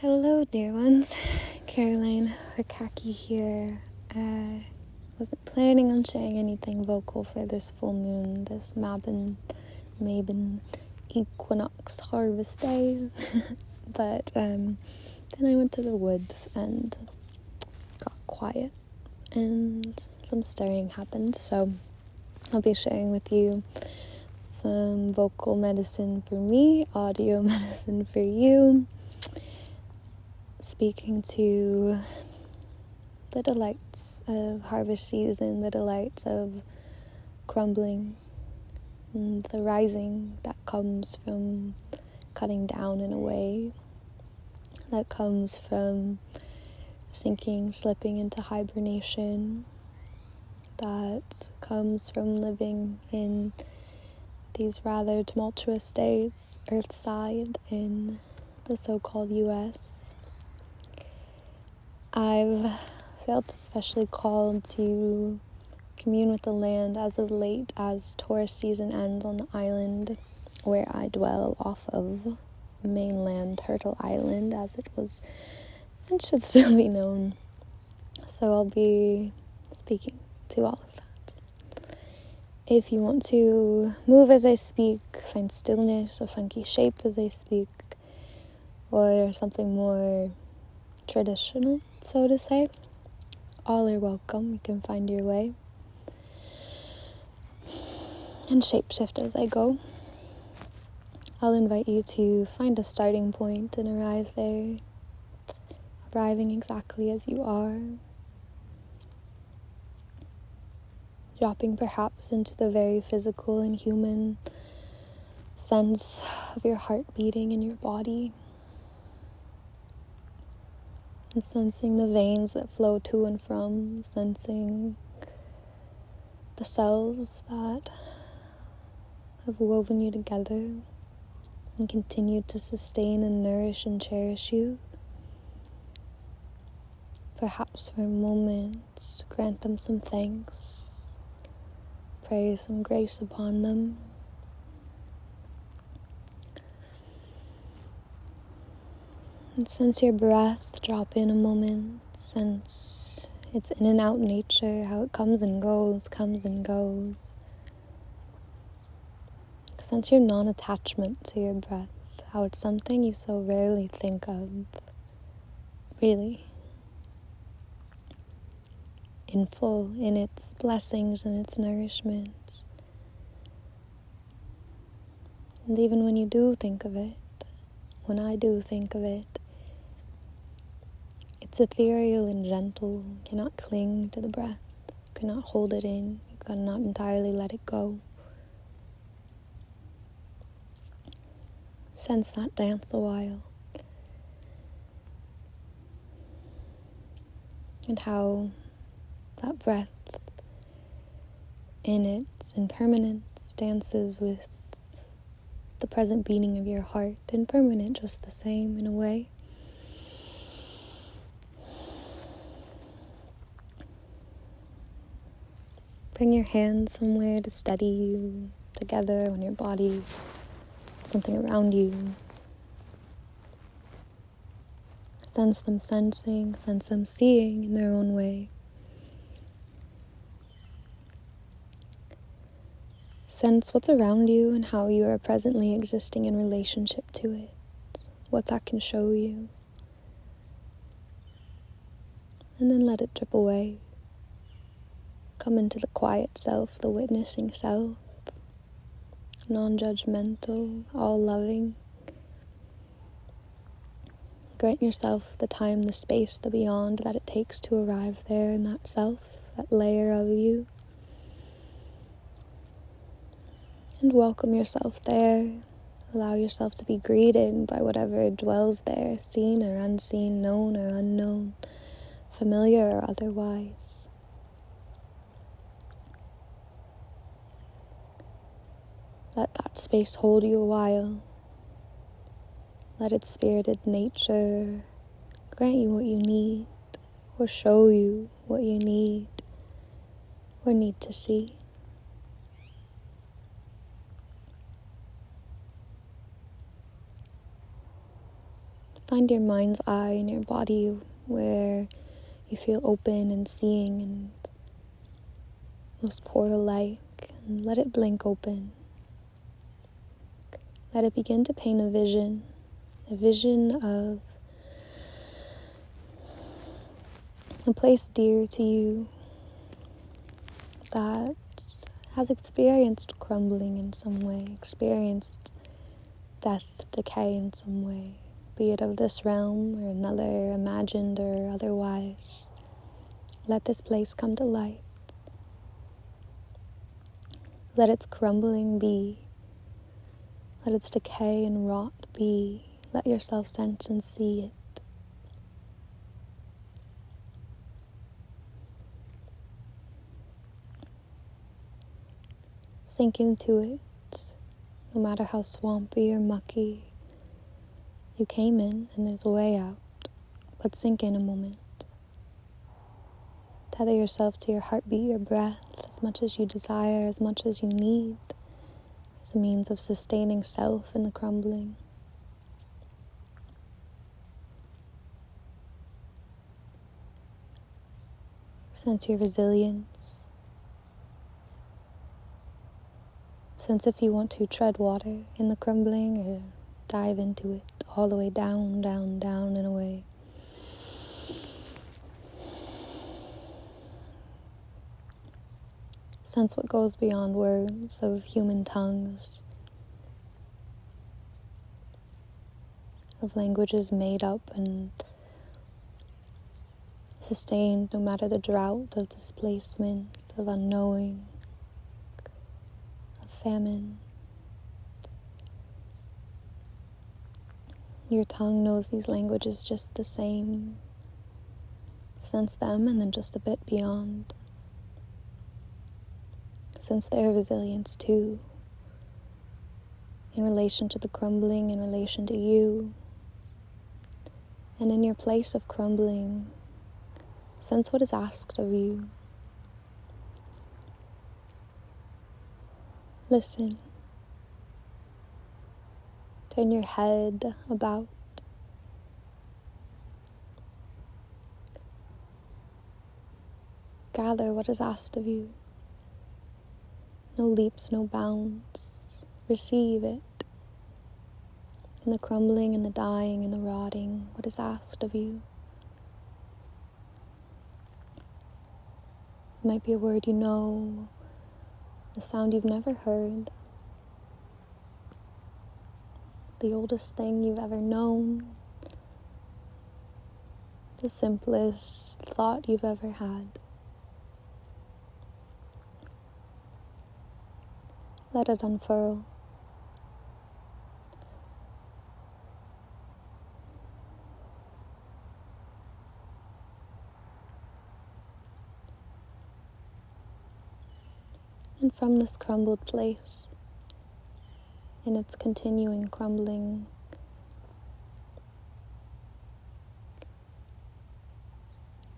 Hello, dear ones. Caroline Hikaki here. I wasn't planning on sharing anything vocal for this full moon, this Mabon Equinox harvest day. But then I went to the woods and got quiet, and some stirring happened. So I'll be sharing with you some vocal medicine for me, audio medicine for you, speaking to the delights of harvest season, the delights of crumbling, and the rising that comes from cutting down in a way, that comes from sinking, slipping into hibernation, that comes from living in these rather tumultuous days, earthside in the so-called US. I've felt especially called to commune with the land as of late, as Taurus season ends on the island where I dwell off of mainland Turtle Island, as it was and should still be known. So I'll be speaking to all of that. If you want to move as I speak, find stillness, a funky shape as I speak, or something more traditional, so to say, all are welcome. You can find your way and shapeshift as I go. I'll invite you to find a starting point and arrive there, arriving exactly as you are, dropping perhaps into the very physical and human sense of your heart beating in your body, and sensing the veins that flow to and from, sensing the cells that have woven you together and continue to sustain and nourish and cherish you. Perhaps for a moment, grant them some thanks, pray some grace upon them. And sense your breath drop in a moment, sense its in and out nature, how it comes and goes, Sense your non-attachment to your breath, how it's something you so rarely think of, really, in full, in its blessings and its nourishment. And even when you do think of it, when I do think of it, it's ethereal and gentle. You cannot cling to the breath, you cannot hold it in, you cannot entirely let it go. Sense that dance a while. And how that breath in its impermanence dances with the present beating of your heart, impermanent just the same in a way. Bring your hands somewhere to steady you together on your body, something around you. Sense them sensing, sense them seeing in their own way. Sense what's around you and how you are presently existing in relationship to it, what that can show you. And then let it drip away. Come into the quiet self, the witnessing self, non-judgmental, all-loving. Grant yourself the time, the space, the beyond that it takes to arrive there in that self, that layer of you. And welcome yourself there. Allow yourself to be greeted by whatever dwells there, seen or unseen, known or unknown, familiar or otherwise. Let that space hold you a while. Let its spirited nature grant you what you need, or show you what you need, or need to see. Find your mind's eye in your body where you feel open and seeing and most portal-like, and let it blink open. Let it begin to paint a vision of a place dear to you that has experienced crumbling in some way, experienced death, decay in some way, be it of this realm or another, imagined or otherwise. Let this place come to light. Let its crumbling be. Let its decay and rot be. Let yourself sense and see it. Sink into it, no matter how swampy or mucky you came in, and there's a way out, but sink in a moment. Tether yourself to your heartbeat, your breath, as much as you desire, as much as you need, as a means of sustaining self in the crumbling. Sense your resilience. Sense if you want to tread water in the crumbling or dive into it all the way down, down, down and away. Sense what goes beyond words of human tongues, of languages made up and sustained no matter the drought of displacement, of unknowing, of famine. Your tongue knows these languages just the same. Sense them and then just a bit beyond. Sense their resilience too, in relation to the crumbling, in relation to you. And in your place of crumbling, sense what is asked of you. Listen. Turn your head about. Gather what is asked of you. No leaps, no bounds. Receive it. In the crumbling, in the dying, in the rotting, what is asked of you. It might be a word you know, a sound you've never heard, the oldest thing you've ever known, the simplest thought you've ever had. Let it unfurl. And from this crumbled place, in its continuing crumbling,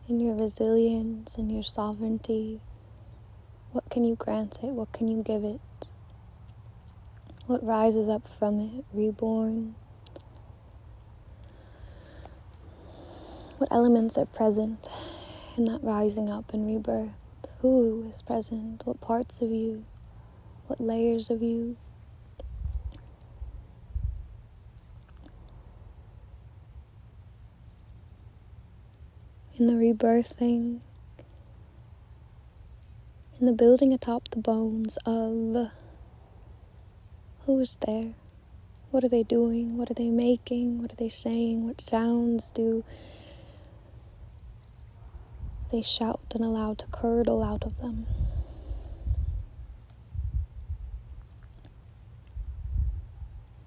in your resilience and your sovereignty, what can you grant it? What can you give it? What rises up from it, reborn? What elements are present in that rising up and rebirth? Who is present? What parts of you? What layers of you? In the rebirthing, in the building atop the bones of who is there? What are they doing? What are they making? What are they saying? What sounds do they shout and allow to curdle out of them?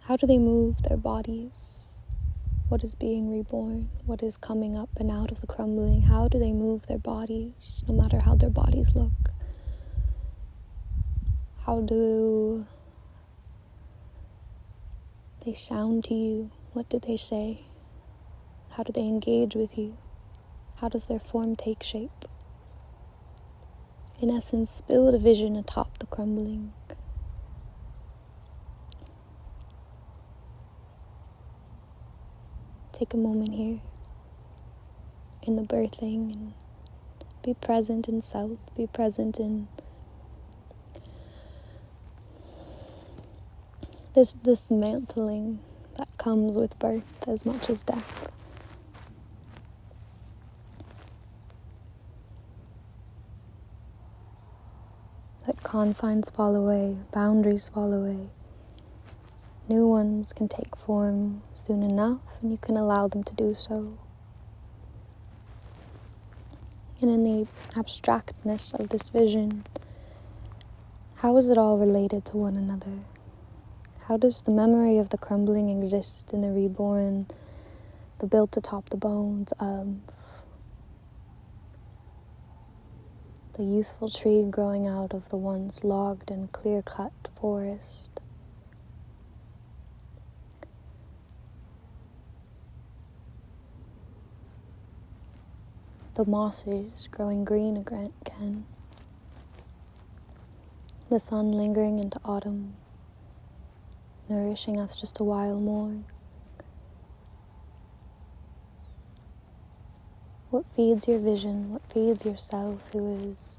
How do they move their bodies? What is being reborn? What is coming up and out of the crumbling? How do they move their bodies, no matter how their bodies look? How do they sound to you? What do they say? How do they engage with you? How does their form take shape? In essence, build a vision atop the crumbling. take a moment here in the birthing and be present in self, be present in this dismantling that comes with birth as much as death. Let confines fall away, boundaries fall away. New ones can take form soon enough, and you can allow them to do so. And in the abstractness of this vision, how is it all related to one another? How does the memory of the crumbling exist in the reborn, the built atop the bones of the youthful tree growing out of the once logged and clear-cut forest? The mosses growing green again. The sun lingering into autumn, nourishing us just a while more. What feeds your vision? What feeds yourself, who is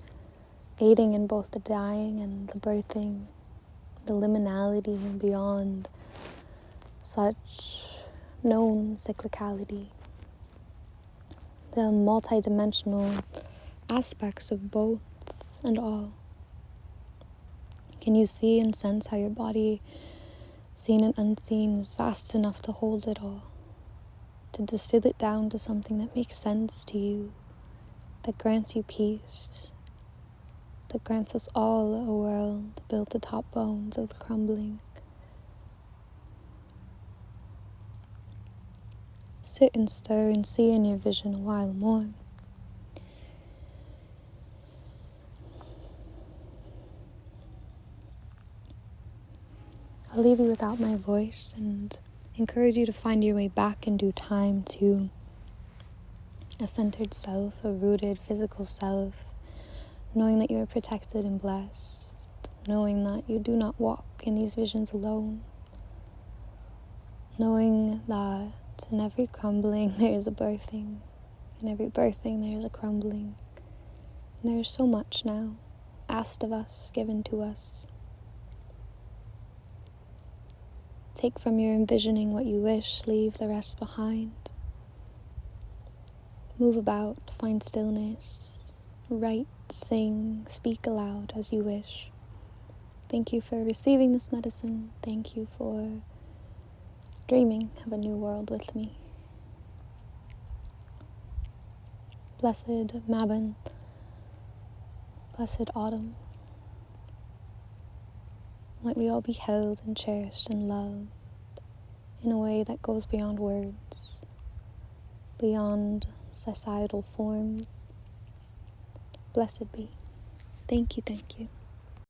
aiding in both the dying and the birthing, the liminality beyond such known cyclicality, the multidimensional aspects of both and all? Can you see and sense how your body, seen and unseen, is vast enough to hold it all? To distill it down to something that makes sense to you, that grants you peace, that grants us all a world built atop bones of the crumbling. Sit and stir and see in your vision a while more. I'll leave you without my voice and encourage you to find your way back in due time to a centered self, a rooted physical self, knowing that you are protected and blessed, knowing that you do not walk in these visions alone, knowing that in every crumbling there is a birthing, in every birthing there is a crumbling, and there is so much now asked of us, given to us. Take from your envisioning what you wish, leave the rest behind. Move about, find stillness, write, sing, speak aloud as you wish. Thank you for receiving this medicine. Thank you for dreaming of a new world with me. Blessed Mabon, blessed autumn. Might we all be held and cherished and loved in a way that goes beyond words, beyond societal forms. Blessed be. Thank you, thank you.